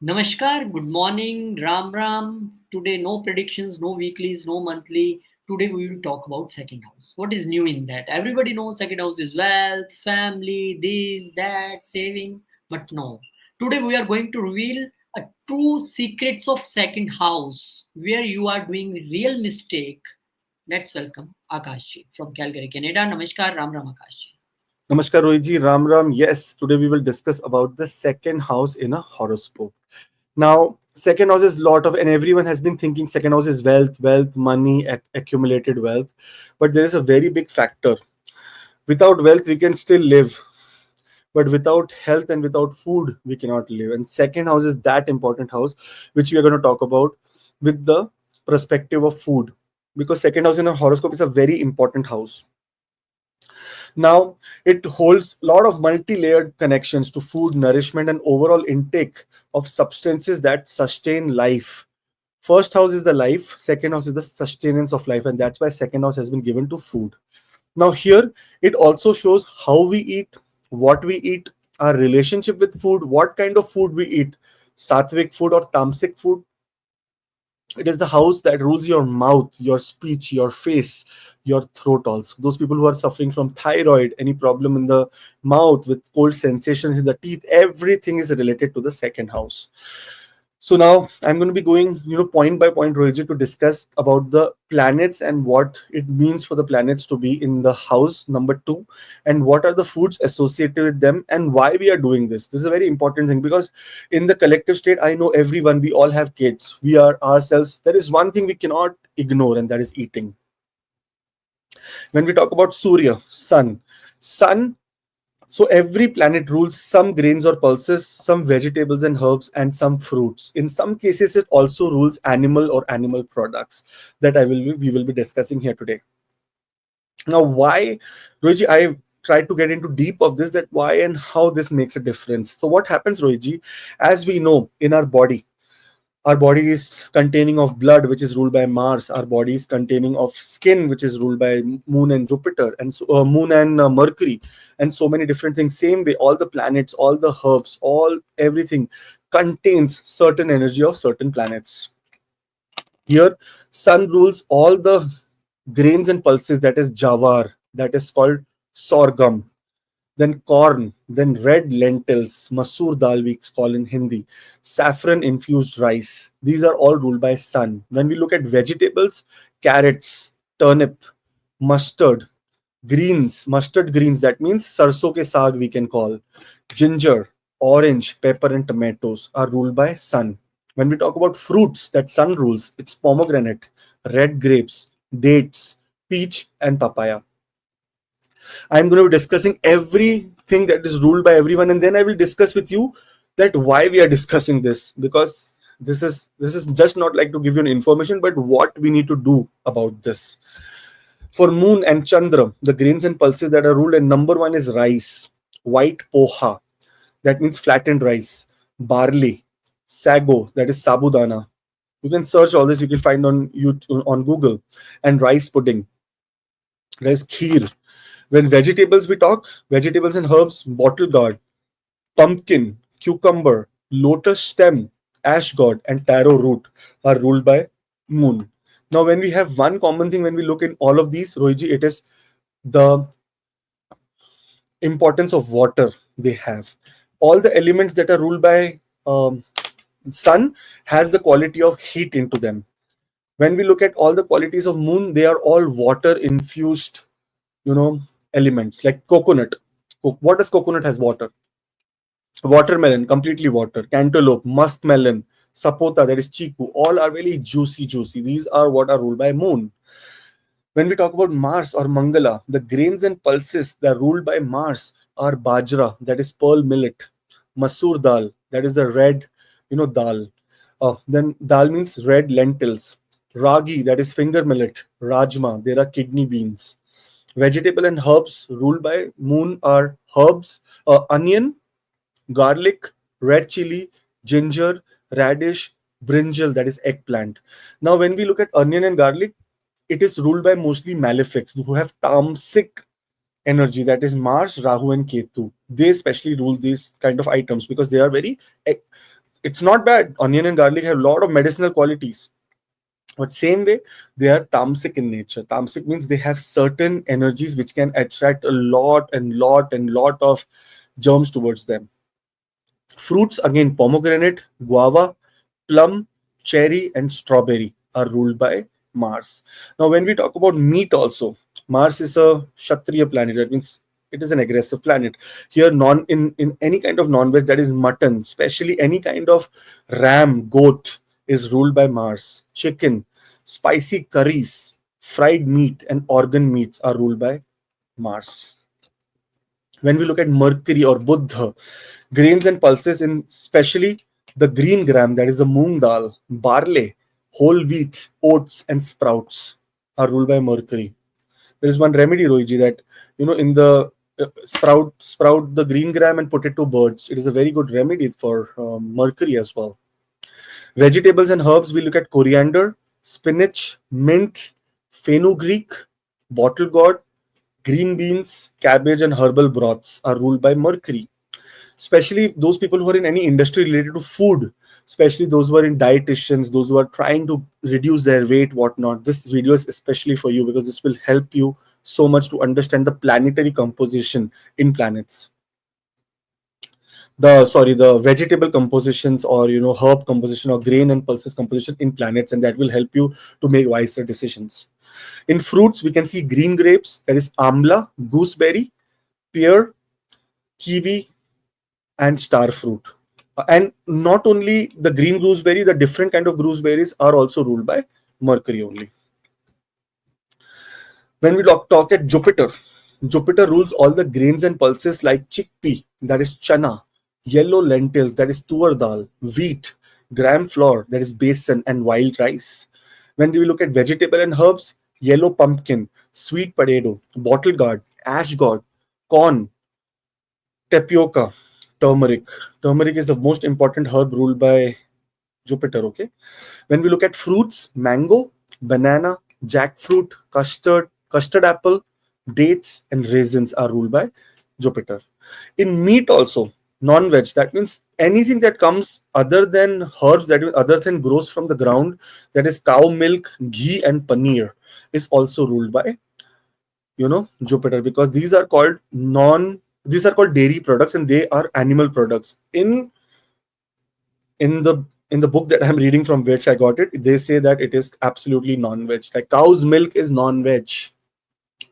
Namaskar, good morning, Ram Ram. Today, no predictions, no weeklies, no monthly. Today, we will talk about second house. What is new in that? Everybody knows second house is wealth, family, this, that, saving. But no. Today, we are going to reveal a true secrets of second house where you are doing real mistake. Let's welcome Akashji from Calgary, Canada. Namaskar, Ram Ram Akashji. Namaskar, Rohiji. Ram Ram. Yes, today we will discuss about the second house in a horoscope. Now, second house is lot of, and everyone has been thinking second house is wealth, money, accumulated wealth. But there is a very big factor. Without wealth, we can still live, but without health and without food, we cannot live. And second house is that important house, which we are going to talk about with the perspective of food, because second house in a horoscope is a very important house. Now, it holds a lot of multi-layered connections to food, nourishment, and overall intake of substances that sustain life. First house is the life, second house is the sustenance of life, and that's why second house has been given to food. Now, here it also shows how we eat, what we eat, our relationship with food, what kind of food we eat, sattvic food or tamasic food. It is the house that rules your mouth, your speech, your face, your throat also. Those people who are suffering from thyroid, any problem in the mouth with cold sensations in the teeth, everything is related to the second house. So now I'm going to be going, point by point, Rohit, to discuss about the planets and what it means for the planets to be in the house number 2, and what are the foods associated with them, and why we are doing this. This is a very important thing, because in the collective state, I know everyone, we all have kids, we are ourselves. There is one thing we cannot ignore, and that is eating. When we talk about Surya, sun, so every planet rules some grains or pulses, some vegetables and herbs, and some fruits. In some cases, it also rules animal or animal products that we will be discussing here today. Now, why, Rohiji? I tried to get into deep of this, that why and how this makes a difference. So, what happens, Rohiji? As we know, in our body is containing of blood, which is ruled by Mars. Our body is containing of skin, which is ruled by Moon and Jupiter, and so, Moon and Mercury, and so many different things. Same way, all the planets, all the herbs, all everything contains certain energy of certain planets. Here, Sun rules all the grains and pulses. That is jawar. That is called sorghum, then corn, then red lentils, masoor dal we call in Hindi, saffron infused rice. These are all ruled by sun. When we look at vegetables, carrots, turnip, mustard, mustard greens, that means sarso ke saag we can call, ginger, orange, pepper, and tomatoes are ruled by sun. When we talk about fruits that sun rules, it's pomegranate, red grapes, dates, peach, and papaya. I'm going to be discussing everything that is ruled by everyone, and then I will discuss with you that why we are discussing this, because this is just not like to give you an information, but what we need to do about this. For Moon and Chandra, the grains and pulses that are ruled, and number one is rice, white poha, that means flattened rice, barley, sago, that is sabudana. You can search all this, you can find on YouTube, on Google, and rice pudding. There's kheer. When vegetables we talk, vegetables and herbs, bottle gourd, pumpkin, cucumber, lotus stem, ash god, and taro root are ruled by moon. Now, when we have one common thing, when we look in all of these, Rohiji, it is the importance of water they have. All the elements that are ruled by sun has the quality of heat into them. When we look at all the qualities of moon, they are all water infused, you know, elements like coconut. What does coconut has? Water. Watermelon, completely water. Cantaloupe, muskmelon, sapota, that is chiku, all are very juicy. These are what are ruled by moon. When we talk about Mars or Mangala, the grains and pulses that are ruled by Mars are bajra, that is pearl millet, masoor dal, that is the red, dal. Then dal means red lentils, ragi, that is finger millet, rajma, there are kidney beans. Vegetable and herbs ruled by moon are herbs, onion, garlic, red chili, ginger, radish, brinjal, that is eggplant. Now, when we look at onion and garlic, it is ruled by mostly malefics who have tamasic energy, that is Mars, Rahu, and Ketu. They especially rule these kind of items because they are very It's not bad. Onion and garlic have a lot of medicinal qualities. But same way, they are tamasic in nature. Tamasic means they have certain energies which can attract a lot of germs towards them. Fruits again, pomegranate, guava, plum, cherry, and strawberry are ruled by Mars. Now, when we talk about meat, also, Mars is a Kshatriya planet. That means it is an aggressive planet. Here, in any kind of non-veg, that is mutton, especially any kind of ram, goat, is ruled by Mars. Chicken, spicy curries, fried meat, and organ meats are ruled by Mars. When we look at Mercury or Buddha, grains and pulses, in especially the green gram, that is the moong dal, barley, whole wheat, oats, and sprouts are ruled by Mercury. There is one remedy, Rohiji, that in the sprout the green gram and put it to birds. It is a very good remedy for Mercury as well. Vegetables and herbs, we look at coriander, spinach, mint, fenugreek, bottle gourd, green beans, cabbage, and herbal broths are ruled by Mercury. Especially those people who are in any industry related to food, especially those who are in dietitians, those who are trying to reduce their weight, whatnot. This video is especially for you because this will help you so much to understand the planetary composition in planets. The vegetable compositions, or herb composition, or grain and pulses composition in planets, and that will help you to make wiser decisions. In fruits, we can see green grapes, that is amla, gooseberry, pear, kiwi, and star fruit. And not only the green gooseberry, the different kind of gooseberries are also ruled by Mercury only. When we talk at Jupiter, Jupiter rules all the grains and pulses like chickpea, that is chana, yellow lentils, that is tur dal, wheat, gram flour, that is besan, and wild rice. When we look at vegetable and herbs, yellow pumpkin, sweet potato, bottle gourd, ash gourd, corn, tapioca, turmeric. Turmeric is the most important herb ruled by Jupiter. Okay. When we look at fruits, mango, banana, jackfruit, custard apple, dates, and raisins are ruled by Jupiter. In meat also, non-veg, that means anything that comes other than herbs, that means other than grows from the ground, that is cow milk, ghee, and paneer, is also ruled by Jupiter, because these are called dairy products, and they are animal products. In the book that I'm reading from which I got it, they say that it is absolutely non-veg. Like cow's milk is non-veg,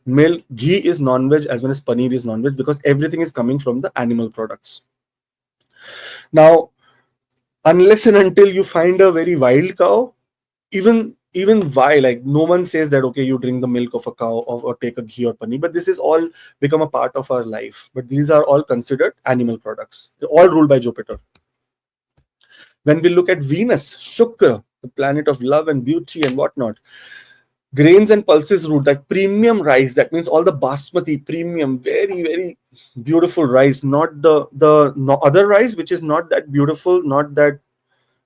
milk, ghee is non-veg, as well as paneer is non-veg, because everything is coming from the animal products. Now, unless and until you find a very wild cow, even why, like, no one says that okay, you drink the milk of a cow, or take a ghee or paneer, but this is all become a part of our life. But these are all considered animal products. They're all ruled by Jupiter. When we look at Venus, Shukra, the planet of love and beauty and whatnot, grains and pulses root, that premium rice, that means all the basmati premium, very very beautiful rice, not the no other rice which is not that beautiful, not that,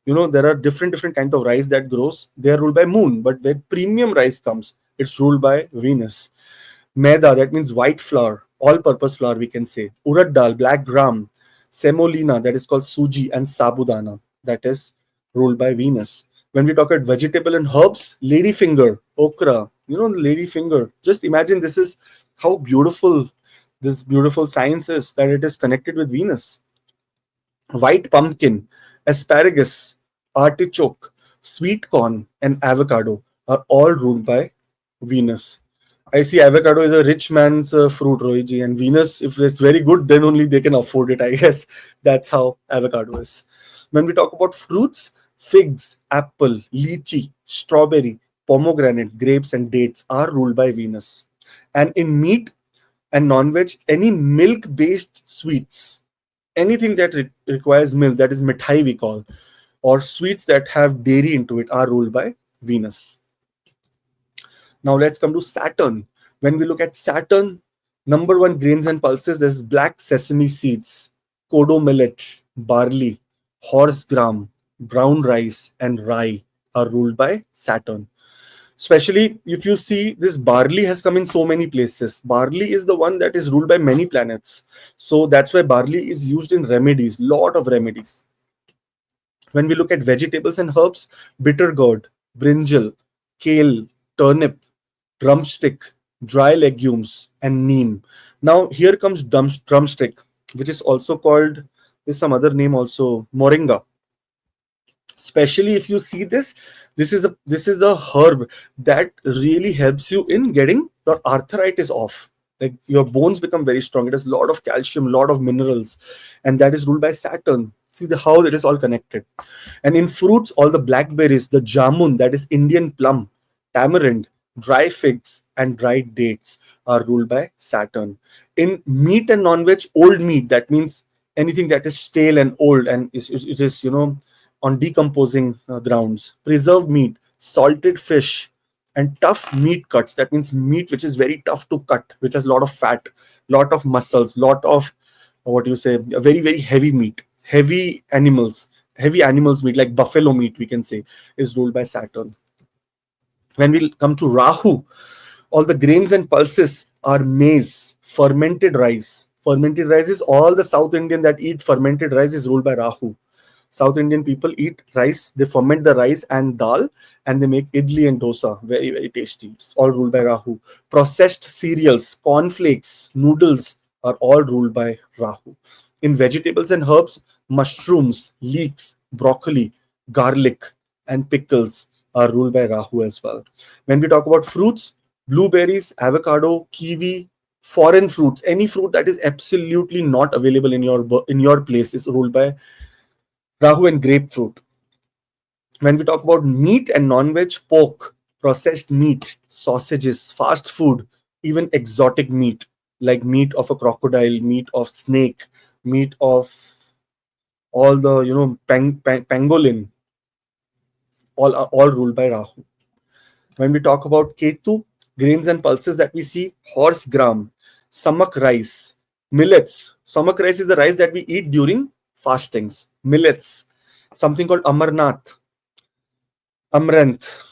there are different kinds of rice that grows. They are ruled by moon, but where premium rice comes, it's ruled by Venus. Maida, that means white flour, all purpose flour, we can say. Urad dal, black gram. Semolina, that is called suji, and sabudana, that is ruled by Venus. When we talk about vegetable and herbs, ladyfinger, okra, the ladyfinger. Just imagine, this is how beautiful this beautiful science is, that it is connected with Venus. White pumpkin, asparagus, artichoke, sweet corn, and avocado are all ruled by Venus. I see avocado is a rich man's fruit, Rohiji, and Venus, if it's very good, then only they can afford it, I guess. That's how avocado is. When we talk about fruits, figs, apple, lychee, strawberry, pomegranate, grapes, and dates are ruled by Venus. And in meat and non-veg, any milk-based sweets, anything that requires milk, that is mithai we call, or sweets that have dairy into it, are ruled by Venus. Now let's come to Saturn. When we look at Saturn, number one grains and pulses, there's black sesame seeds, kodo millet, barley, horse gram, brown rice, and rye are ruled by Saturn. Especially if you see, this barley has come in so many places. Barley is the one that is ruled by many planets. So that's why barley is used in remedies, lot of remedies. When we look at vegetables and herbs, bitter gourd, brinjal, kale, turnip, drumstick, dry legumes, and neem. Now here comes drumstick, which is also called, there's some other name also, moringa. Especially if you see this, this is the herb that really helps you in getting your arthritis off. Like your bones become very strong. It has a lot of calcium, a lot of minerals, and that is ruled by Saturn. See the how it is all connected. And in fruits, all the blackberries, the jamun, that is Indian plum, tamarind, dry figs, and dried dates are ruled by Saturn. In meat and non-veg, old meat, that means anything that is stale and old and it is, on decomposing grounds. Preserved meat, salted fish, and tough meat cuts. That means meat which is very tough to cut, which has a lot of fat, lot of muscles, lot of what do you say, a very very heavy meat, heavy animals meat like buffalo meat, we can say, is ruled by Saturn. When we come to Rahu, all the grains and pulses are maize, fermented rice. Fermented rice is all the South Indian that eat fermented rice is ruled by Rahu. South Indian people eat rice, they ferment the rice and dal, and they make idli and dosa. Very, very tasty. It's all ruled by Rahu. Processed cereals, cornflakes, noodles are all ruled by Rahu. In vegetables and herbs, mushrooms, leeks, broccoli, garlic, and pickles are ruled by Rahu as well. When we talk about fruits, blueberries, avocado, kiwi, foreign fruits, any fruit that is absolutely not available in your place is ruled by Rahu. And grapefruit. When we talk about meat and non-veg, pork, processed meat, sausages, fast food, even exotic meat like meat of a crocodile, meat of snake, meat of all the pangolin, all are all ruled by Rahu. When we talk about Ketu, grains and pulses that we see, horse gram, samak rice, millets. Samak rice is the rice that we eat during fastings. Millets, something called Amarnath, Amaranth,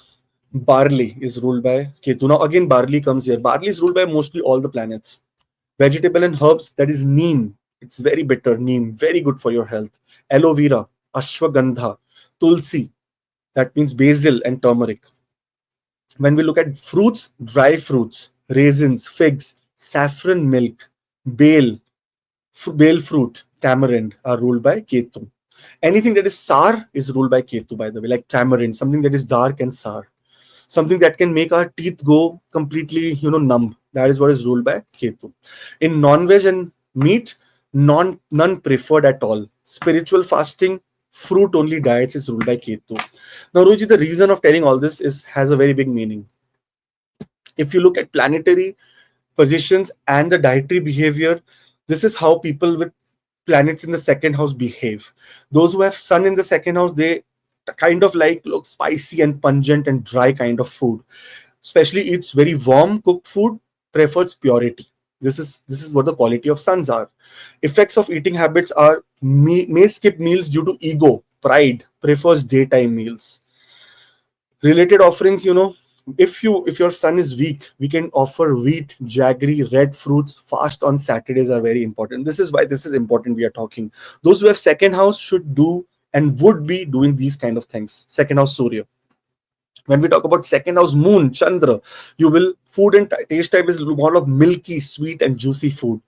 barley is ruled by Ketu. Now again, barley comes here. Barley is ruled by mostly all the planets. Vegetable and herbs, that is neem. It's very bitter, neem, very good for your health. Aloe vera, ashwagandha, tulsi, that means basil and turmeric. When we look at fruits, dry fruits, raisins, figs, saffron milk, bale, bale fruit, tamarind are ruled by Ketu. Anything that is sour is ruled by Ketu, by the way, like tamarind, something that is dark and sour. Something that can make our teeth go completely, numb. That is what is ruled by Ketu. In non-veg and meat, none preferred at all. Spiritual fasting, fruit only diets is ruled by Ketu. Now, Ruji, the reason of telling all this has a very big meaning. If you look at planetary positions and the dietary behavior, this is how people with planets in the second house behave. Those who have sun in the second house, they kind of like look spicy and pungent and dry kind of food. Especially eats very warm cooked food, prefers purity. This is what the quality of suns are. Effects of eating habits are may skip meals due to ego, pride, prefers daytime meals. Related offerings, if your sun is weak, we can offer wheat, jaggery, red fruits. Fast on Saturdays are very important. This is why this is important. We are talking. Those who have second house should do and would be doing these kind of things. Second house Surya. When we talk about second house moon, Chandra, you will food and taste type is more of milky, sweet, and juicy food.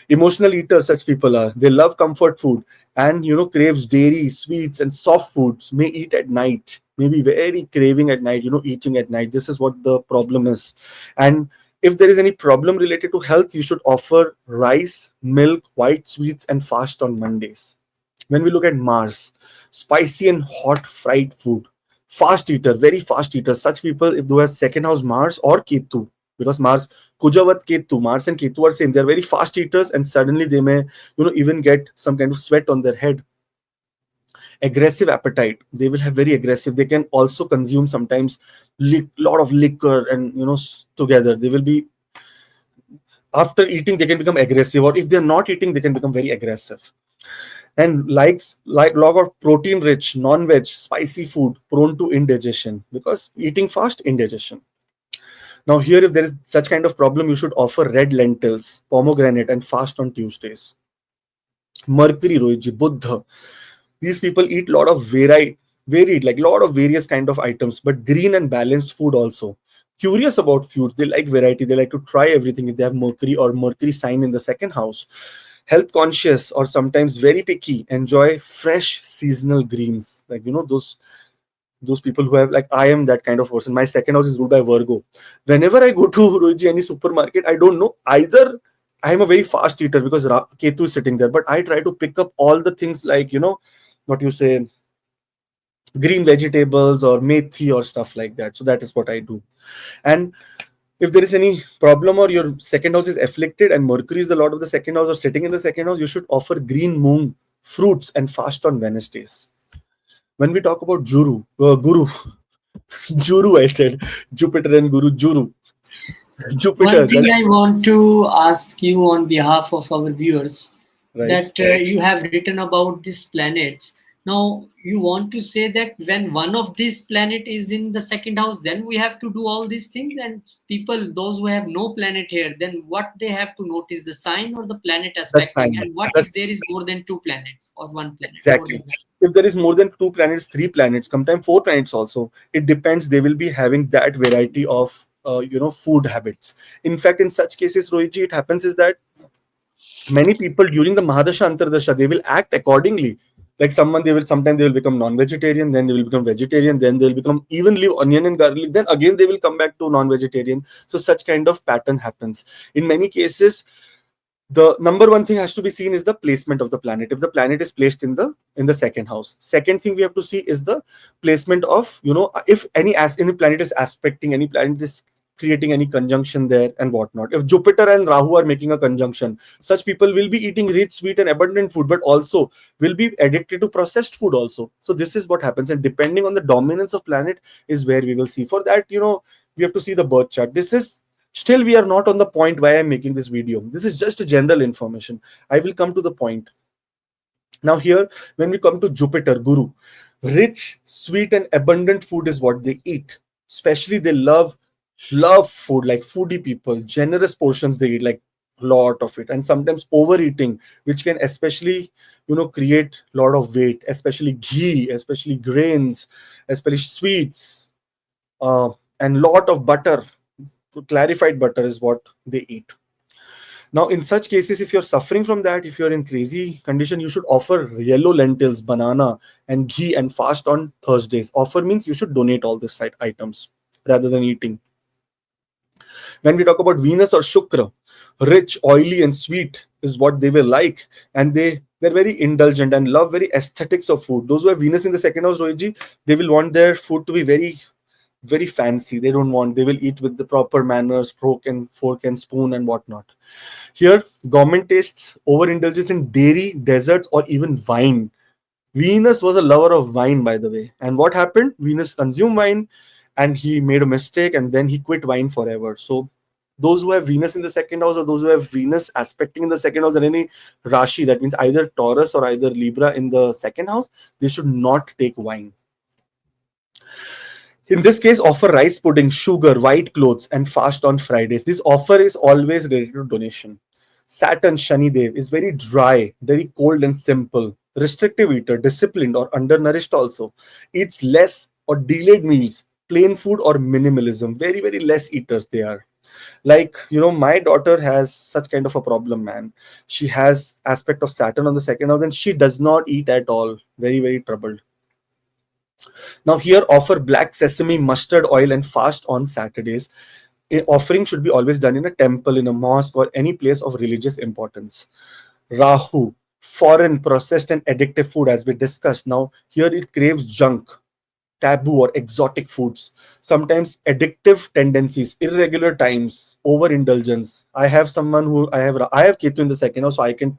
Emotional eaters, such people are. They love comfort food and craves dairy, sweets, and soft foods. May eat at night. May be very craving at night. Eating at night. This is what the problem is. And if there is any problem related to health, you should offer rice, milk, white sweets, and fast on Mondays. When we look at Mars, spicy and hot fried food, fast eater, very fast eater. Such people, if they have second house Mars or Ketu, because Mars, Kujavat Ketu, Mars and Ketu are same. They're very fast eaters, and suddenly they may, even get some kind of sweat on their head. Aggressive appetite. They will have very aggressive. They can also consume sometimes lot of liquor and together. They will be after eating they can become aggressive, or if they're not eating they can become very aggressive. And like lot of protein rich non-veg spicy food prone to indigestion, because eating fast, indigestion. Now here, if there is such kind of problem, you should offer red lentils, pomegranate, and fast on Tuesdays. Mercury, Rohitji, Buddha, These people eat a lot of varied, like a lot of various kind of items, but green and balanced food also. Curious about foods, they like variety, they like to try everything. If they have Mercury or Mercury sign in the second house, health conscious or sometimes very picky, enjoy fresh seasonal greens. Like, those people who have, like, I am that kind of person. My second house is ruled by Virgo. Whenever I go to Roji, any supermarket, I don't know, either I am a very fast eater because Ketu is sitting there, but I try to pick up all the things, like, what you say, green vegetables or methi or stuff like that. So that is what I do. And if there is any problem or your second house is afflicted and Mercury is the lord of the second house or sitting in the second house, you should offer green moong fruits and fast on Wednesdays. When we talk about Guru, Juru, I said Jupiter and Guru, Juru, One Jupiter. thing I want to ask you on behalf of our viewers, Right. that you have written about these planets. Now, you want to say that when one of these planet is in the second house, then we have to do all these things, and people, those who have no planet here, then what they have to notice, the sign or the planet The aspecting, and signs. what if there is more than two planets or one planet, more than Exactly. one? If there is more than two planets, three planets, sometimes four planets also, it depends. They will be having that variety of food habits. In fact, in such cases, Rohitji, it happens is that many people during the Mahadasha Antardasha, they will act accordingly. Like someone, they will sometimes they will become non-vegetarian, then they will become vegetarian, then they'll become even leave onion and garlic, then again they will come back to non-vegetarian. So such kind of pattern happens. In many cases, the number one thing has to be seen is the placement of the planet. If the planet is placed in the second house, second thing we have to see is the placement of, if any planet is aspecting, any planet is creating any conjunction there and whatnot. If Jupiter and Rahu are making a conjunction, such people will be eating rich, sweet, and abundant food, but also will be addicted to processed food also. So this is what happens, and depending on the dominance of planet is where we will see. For that, we have to see the birth chart. This is still, we are not on the point why I'm making this video. This is just a general information. I will come to the point. Now here, when we come to Jupiter, Guru, rich, sweet, and abundant food is what they eat. Especially they love food, like foodie people. Generous portions they eat, like lot of it, and sometimes overeating, which can especially create a lot of weight, especially ghee, especially grains, especially sweets, uh, and lot of butter. Clarified butter is what they eat. Now, in such cases, if you're suffering from that, if you're in crazy condition, you should offer yellow lentils, banana, and ghee and fast on Thursdays. Offer means you should donate all these items rather than eating. When we talk about Venus or Shukra, rich, oily, and sweet is what they will like, and they're very indulgent and love very aesthetics of food. Those who have Venus in the second house, Rohitji, they will want their food to be very fancy. They don't want, they will eat with the proper manners, fork and spoon and whatnot. Here, government tastes overindulgence in dairy, desserts, or even wine. Venus was a lover of wine, by the way. And what happened? Venus consumed wine and he made a mistake and then he quit wine forever. So, those who have Venus in the second house or those who have Venus aspecting in the second house, or any Rashi, that means either Taurus or either Libra in the second house, they should not take wine. In this case, offer rice pudding, sugar, white clothes, and fast on Fridays. This offer is always related to donation. Saturn, Shani Dev, is very dry, very cold and simple. Restrictive eater, disciplined or undernourished also. Eats less or delayed meals, plain food or minimalism. Very, very less eaters they are. Like, my daughter has such kind of a problem, man. She has aspect of Saturn on the second house and she does not eat at all. Very, very troubled. Now, here, offer black sesame, mustard oil, and fast on Saturdays. Offering should be always done in a temple, in a mosque, or any place of religious importance. Rahu, foreign, processed, and addictive food, as we discussed. Now, here it craves junk, taboo, or exotic foods. Sometimes addictive tendencies, irregular times, overindulgence. I have Ketu in the second house, so I can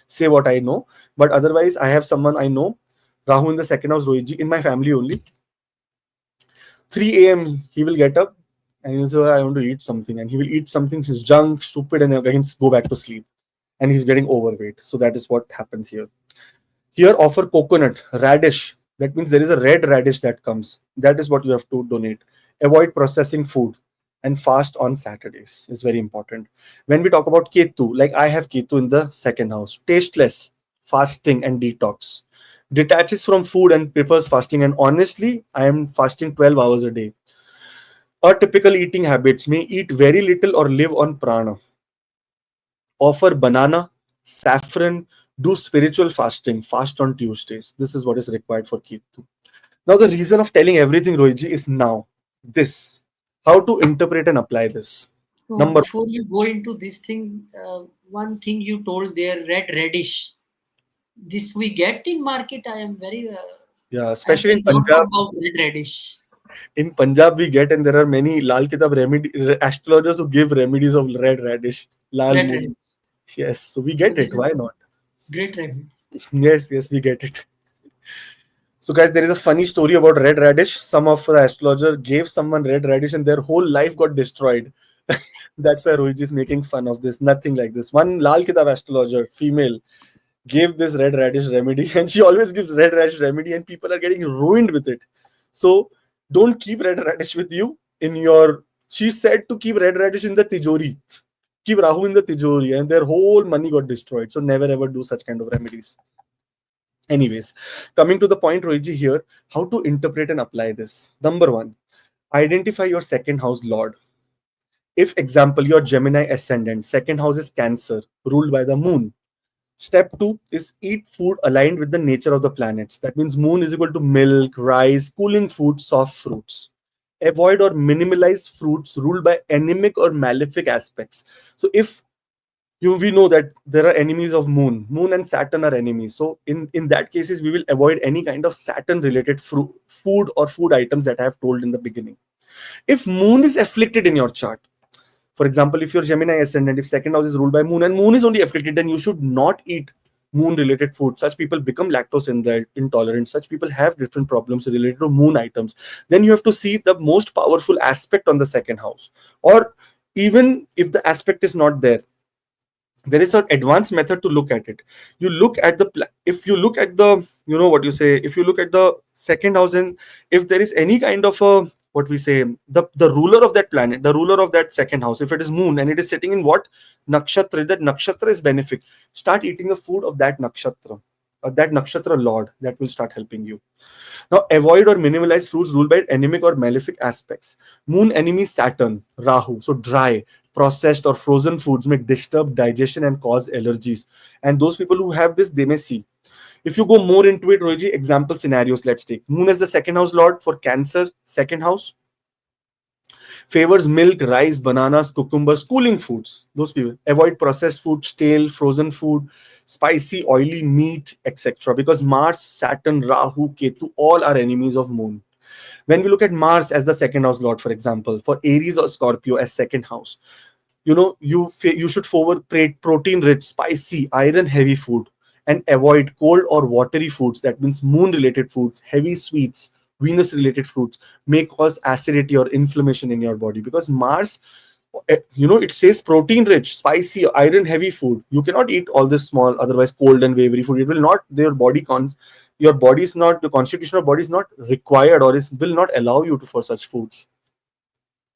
say what I know. But otherwise, I have someone I know, Rahu in the second house, Rohitji, in my family only. 3 a.m. he will get up and he'll say, "Oh, I want to eat something," and he will eat something which is junk, stupid, and again go back to sleep. And he's getting overweight. So that is what happens here. Here, offer coconut, radish. That means there is a red radish that comes. That is what you have to donate. Avoid processing food and fast on Saturdays is very important. When we talk about Ketu, like I have Ketu in the second house, tasteless, fasting, and detox. detaches from food and prefers fasting. And honestly, I am fasting 12 hours a day. Our typical eating habits may eat very little or live on prana. Offer banana, saffron, do spiritual fasting, fast on Tuesdays. This is what is required for Ketu. Now, the reason of telling everything, Rohiji, is now this. How to interpret and apply this. So Number, before you go into this thing, one thing you told there, red radish. This we get in market. I am very. yeah, I especially in don't know Punjab. about red radish. In Punjab, we get, and there are many Lal Kitab astrologers who give remedies of red radish, Lal Red moon. radish. Yes, so we So get this it. is Why not? great remedy. Yes, yes, we get it. So, guys, there is a funny story about red radish. Some of the astrologer gave someone red radish, and their whole life got destroyed. That's why Rohit is making fun of this. Nothing like this. One Lal Kitab astrologer, female, gave this red radish remedy, and she always gives red radish remedy, and people are getting ruined with it. So, don't keep red radish with you in your. She said to keep red radish in the tijori, keep Rahu in the tijori, and their whole money got destroyed. So, never ever do such kind of remedies. Anyways, coming to the point, Rohitji, here, how to interpret and apply this. Number one, identify your second house lord. If, example, your Gemini ascendant, second house is Cancer, ruled by the moon. Step two is eat food aligned with the nature of the planets. That means moon is equal to milk, rice, cooling food, soft fruits. Avoid or minimalize fruits ruled by anemic or malefic aspects. So if we know that there are enemies of moon and Saturn are enemies, so in that cases we will avoid any kind of Saturn related food or food items that I have told in the beginning. If moon is afflicted in your chart, for example, if your Gemini ascendant, if second house is ruled by moon and moon is only afflicted, then you should not eat moon related food. Such people become lactose intolerant. Such people have different problems related to moon items. Then you have to see the most powerful aspect on the second house. Or even if the aspect is not there, there is an advanced method to look at it. You look at if you look at the, what you say, if you look at the second house, and if there is any kind of a, what we say, the ruler of that planet, the ruler of that second house, if it is moon and it is sitting in what nakshatra, that nakshatra is benefic, start eating the food of that nakshatra, or that nakshatra lord. That will start helping you. Now, avoid or minimalize fruits ruled by anemic or malefic aspects. Moon enemy Saturn, Rahu. So, dry, processed, or frozen foods may disturb digestion and cause allergies. And those people who have this, they may see. If you go more into it, Roji, example scenarios, let's take. Moon as the second house lord for Cancer, second house. Favors milk, rice, bananas, cucumbers, cooling foods. Those people avoid processed food, stale, frozen food, spicy, oily meat, etc. Because Mars, Saturn, Rahu, Ketu, all are enemies of Moon. When we look at Mars as the second house lord, for example, for Aries or Scorpio as second house, you should forward protein rich, spicy, iron heavy food, and avoid cold or watery foods. That means moon related foods, heavy sweets, Venus related fruits may cause acidity or inflammation in your body, because Mars, it says protein rich, spicy, iron heavy food. You cannot eat all this small, otherwise cold and wavery food. It will not, your body is not, the constitutional body is not required, or will not allow you to for such foods.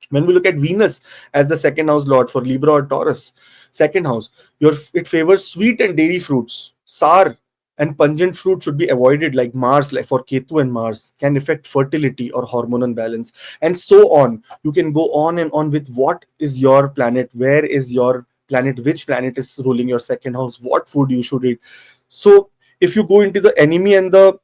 When we look at Venus as the second house lord for Libra or Taurus, second house, it favors sweet and dairy fruits. Sour and pungent fruit should be avoided, like Mars, like for Ketu and Mars, can affect fertility or hormonal balance, and so on. You can go on and on with what is your planet, where is your planet, which planet is ruling your second house, what food you should eat. So if you go into the enemy and the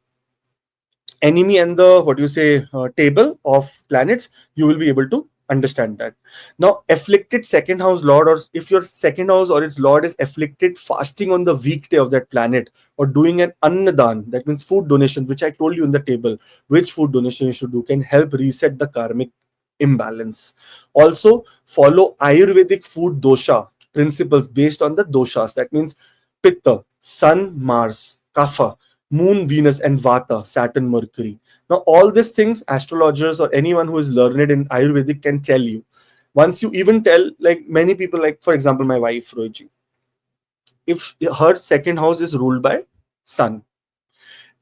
what you say table of planets, you will be able to understand that. Now, afflicted second house lord, or if your second house or its lord is afflicted, fasting on the weekday of that planet, or doing an annadan, that means food donation, which I told you in the table, which food donation you should do, can help reset the karmic imbalance. Also, follow Ayurvedic food dosha principles based on the doshas. That means Pitta, Sun, Mars, Kapha, Moon, Venus, and Vata, Saturn, Mercury. Now, all these things, astrologers or anyone who is learned in Ayurvedic can tell you. Once you even tell, like many people, like for example, my wife, Roji, if her second house is ruled by Sun,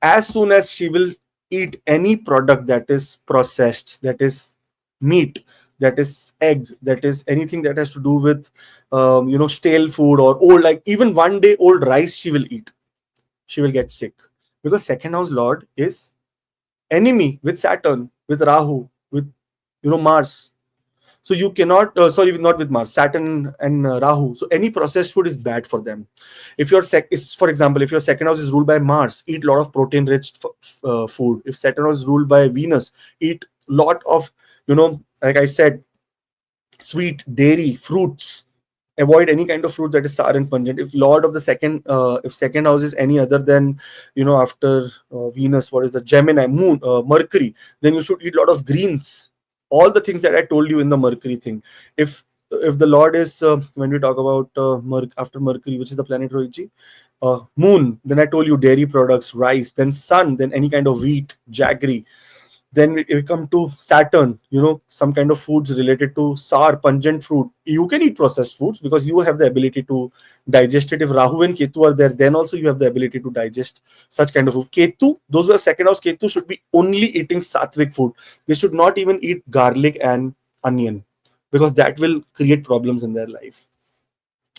as soon as she will eat any product that is processed, that is meat, that is egg, that is anything that has to do with stale food or old, like even one day old rice she will eat, she will get sick. because second house lord is enemy with Saturn, with Rahu, with Mars. So you cannot, sorry, not with Mars, Saturn and Rahu. So any processed food is bad for them. If your is, for example, if your second house is ruled by Mars, eat a lot of protein-rich food. If Saturn house is ruled by Venus, eat lot of, like I said, sweet, dairy, fruits. Avoid any kind of fruit that is sour and pungent. If Lord of the if second house is any other than, after Venus, what is the Gemini, Moon, Mercury, then you should eat a lot of greens. All the things that I told you in the Mercury thing. If the Lord is when we talk about after Mercury, which is the planet Rohiji, Moon, then I told you dairy products, rice, then Sun, then any kind of wheat, jaggery. Then we come to Saturn, some kind of foods related to sour, pungent fruit. You can eat processed foods because you have the ability to digest it. If Rahu and Ketu are there, then also you have the ability to digest such kind of food. Ketu, those who are second house Ketu should be only eating sattvic food. They should not even eat garlic and onion because that will create problems in their life.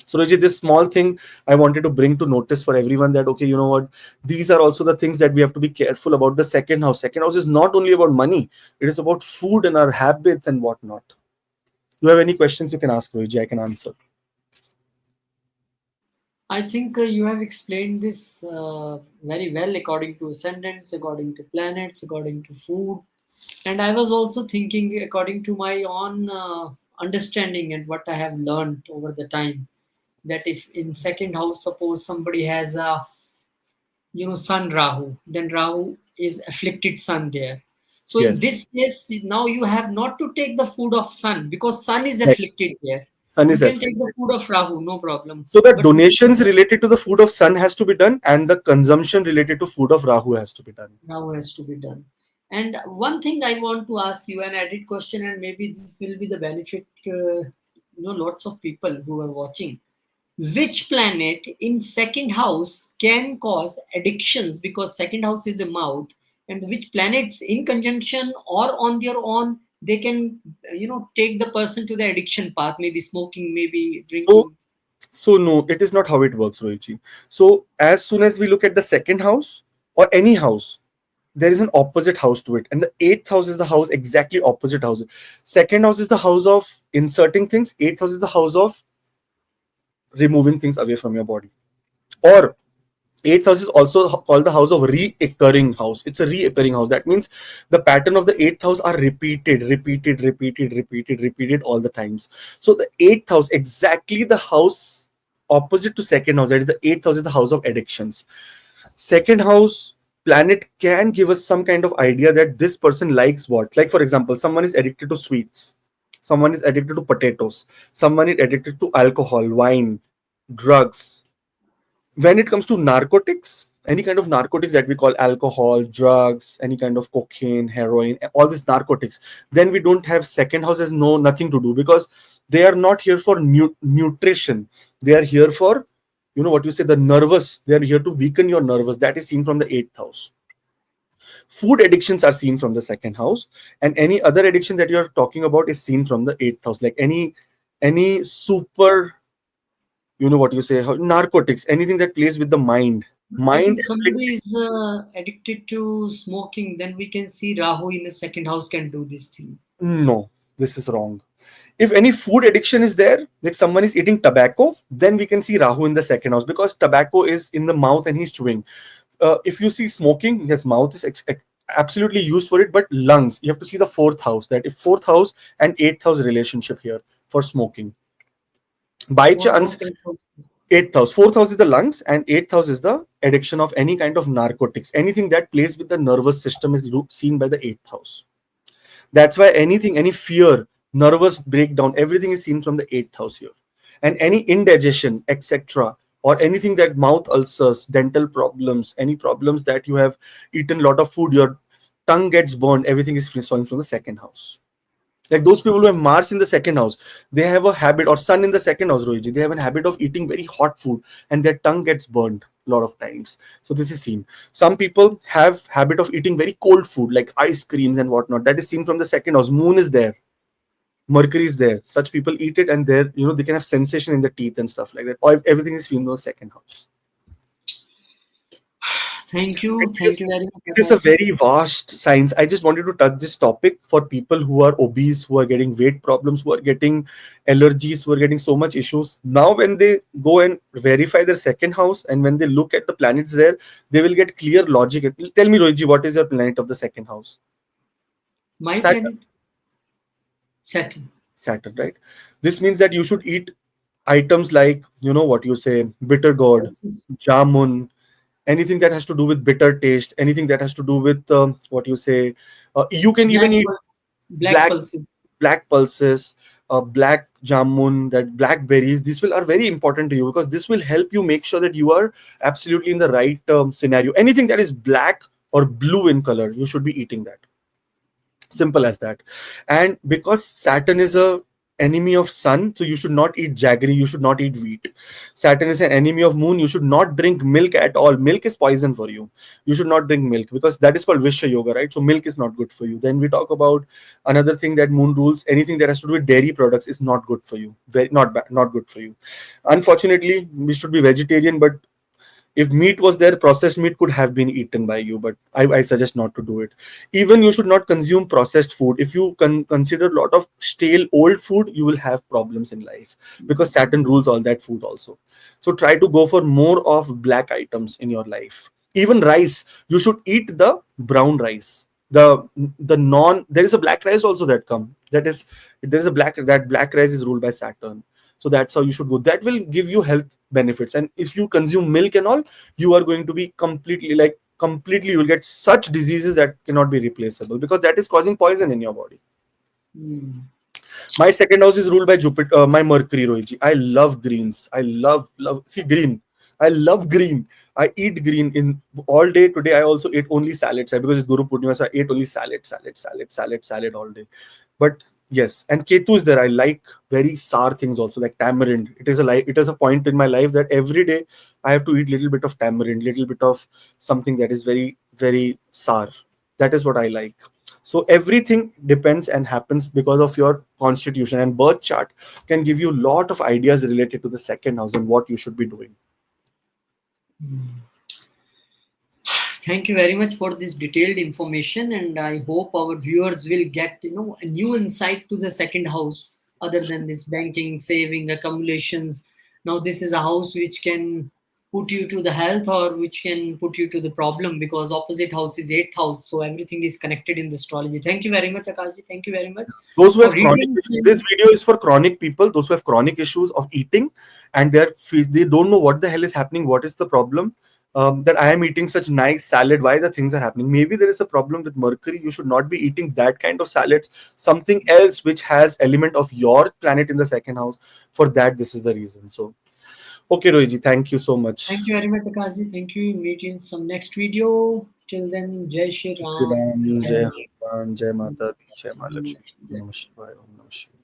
So, Raji, this small thing I wanted to bring to notice for everyone that, okay, you know what, these are also the things that we have to be careful about the second house. Second house is not only about money, it is about food and our habits and whatnot. You have any questions you can ask, Rohiji, I can answer. I think you have explained this very well according to ascendants, according to planets, according to food. And I was also thinking according to my own understanding and what I have learned over the time, that if in second house, suppose somebody has a sun Rahu, then Rahu is afflicted sun there. So in Yes. this case, now you have not to take the food of sun because sun is Right. afflicted there. Sun You is can take the affected. food of Rahu, no problem. So the But donations related to the food of sun has to be done, and the consumption related to food of Rahu has to be done. now has to be done. And one thing I want to ask you, an added question, and maybe this will be the benefit, lots of people who are watching. Which planet in second house can cause addictions? Because second house is a mouth, and which planets in conjunction or on their own they can, take the person to the addiction path, maybe smoking, maybe So drinking. So no, it is not how it works, Rohiji. So as soon as we look at the second house or any house, there is an opposite house to it, and the eighth house is the house exactly opposite house. Second house is the house of inserting things. Eighth house is the house of removing things away from your body. Or eighth house is also called the house of reoccurring house. It's a reoccurring house. That means the pattern of the eighth house are repeated all the times. So the eighth house, exactly the house opposite to second house, that is the eighth house, is the house of addictions. Second house planet can give us some kind of idea that this person likes what. Like, for example, someone is addicted to sweets, someone is addicted to potatoes, someone is addicted to alcohol, wine, drugs. When it comes to narcotics, any kind of narcotics that we call alcohol, drugs, any kind of cocaine, heroin, all these narcotics, then we don't have second house, has no nothing to do, because they are not here for nutrition. They are here for, what you say, the nervous. They are here to weaken your nervous. That is seen from the eighth house. Food addictions are seen from the second house, and any other addiction that you are talking about is seen from the eighth house, like any super, what you say, narcotics, anything that plays with the mind. But Mind if somebody is addicted to smoking, then we can see Rahu in the second house can do this thing. No, this is wrong. If any food addiction is there, like someone is eating tobacco, then we can see Rahu in the second house, because tobacco is in the mouth and he's chewing. If you see smoking, yes, mouth is absolutely used for it, but lungs, you have to see the fourth house. That if fourth house and eighth house relationship here for smoking. By Fourth chance, house and first. eighth house, fourth house is the lungs, and eighth house is the addiction of any kind of narcotics. Anything that plays with the nervous system is seen by the eighth house. That's why anything, any fear, nervous breakdown, everything is seen from the eighth house here. And any indigestion, etc., or anything that mouth ulcers, dental problems, any problems that you have eaten a lot of food, your tongue gets burned, everything is showing from the second house. Like those people who have Mars in the second house, they have a habit, or Sun in the second house, Rohiji, they have a habit of eating very hot food, and their tongue gets burned a lot of times. So this is seen. Some people have habit of eating very cold food, like ice creams and whatnot. That is seen from the second house. Moon is there, Mercury is there. Such people eat it, and they can have sensation in the teeth and stuff like that. Or everything is seen from the second house. Thank you very much, It is a Akash. very vast science. I just wanted to touch this topic for people who are obese, who are getting weight problems, who are getting allergies, who are getting so much issues. Now, when they go and verify their second house and when they look at the planets there, they will get clear logic. Tell me, Rohiji, what is your planet of the second house? My Saturn. planet, Saturn. Saturn, right? This means that you should eat items like, you know, what you say, bitter gourd, Pulses, jamun, anything that has to do with bitter taste, anything that has to do with what you say. You can black even eat pulse, black black pulses. black pulses, black jamun, that blackberries. These will are very important to you because this will help you make sure that you are absolutely in the right scenario. Anything that is black or blue in color, you should be eating that. Simple as that. And because Saturn is a enemy of sun, so you should not eat jaggery, you should not eat wheat. Saturn is an enemy of moon, you should not drink milk at all. Milk is poison for you. You should not drink milk because that is called Vishya Yoga, right? So milk is not good for you. Then we talk about another thing that moon rules: anything that has to do with dairy products is not good for you. Very not bad, not good for you. Unfortunately, we should be vegetarian, but if meat was there, processed meat could have been eaten by you, but I suggest not to do it. Even you should not consume processed food. If you consider a lot of stale old food, you will have problems in life because Saturn rules all that food also. So try to go for more of black items in your life. Even rice, you should eat the brown rice. The non There is a black rice also that come. That is there is a black rice is ruled by Saturn. So that's how you should go. That will give you health benefits. And if you consume milk and all, you are going to be completely you will get such diseases that cannot be replaceable because that is causing poison in your body. Mm. My second house is ruled by Jupiter, my Mercury, Rohiji. I love greens. I love see green. I love green. I eat green in all day. Today I also ate only salads because it's Guru Purnima, so I ate only salad all day. But yes, and Ketu is there. I like very sour things also, like tamarind. It is a point in my life that every day I have to eat little bit of tamarind, little bit of something that is very, very sour. That is what I like. So everything depends and happens because of your constitution, and birth chart can give you a lot of ideas related to the second house and what you should be doing. Mm. Thank you very much for this detailed information, and I hope our viewers will get a new insight to the second house other than this banking, saving, accumulations. Now, this is a house which can put you to the health or which can put you to the problem because opposite house is eighth house, so everything is connected in the astrology. Thank you very much, Akashji. Thank you very much Those who for have chronic reading. issues, this video is for chronic people, those who have chronic issues of eating, and they don't know what the hell is happening, what is the problem. That I am eating such nice salad, why the things are happening. Maybe there is a problem with Mercury. You should not be eating that kind of salads. Something else which has element of your planet in the second house. For that, this is the reason. So, okay, Rohiji, thank you so much. Thank you very much, Akashji. Thank you. Meet you in some next video. Till then, Jai Shri Shri Ram. Ram, Jai Jai Hanuman, Jai Mata Di, Jai Ma Lakshmi, Om Jai Namah Shivaya, Om Namah Shivaya.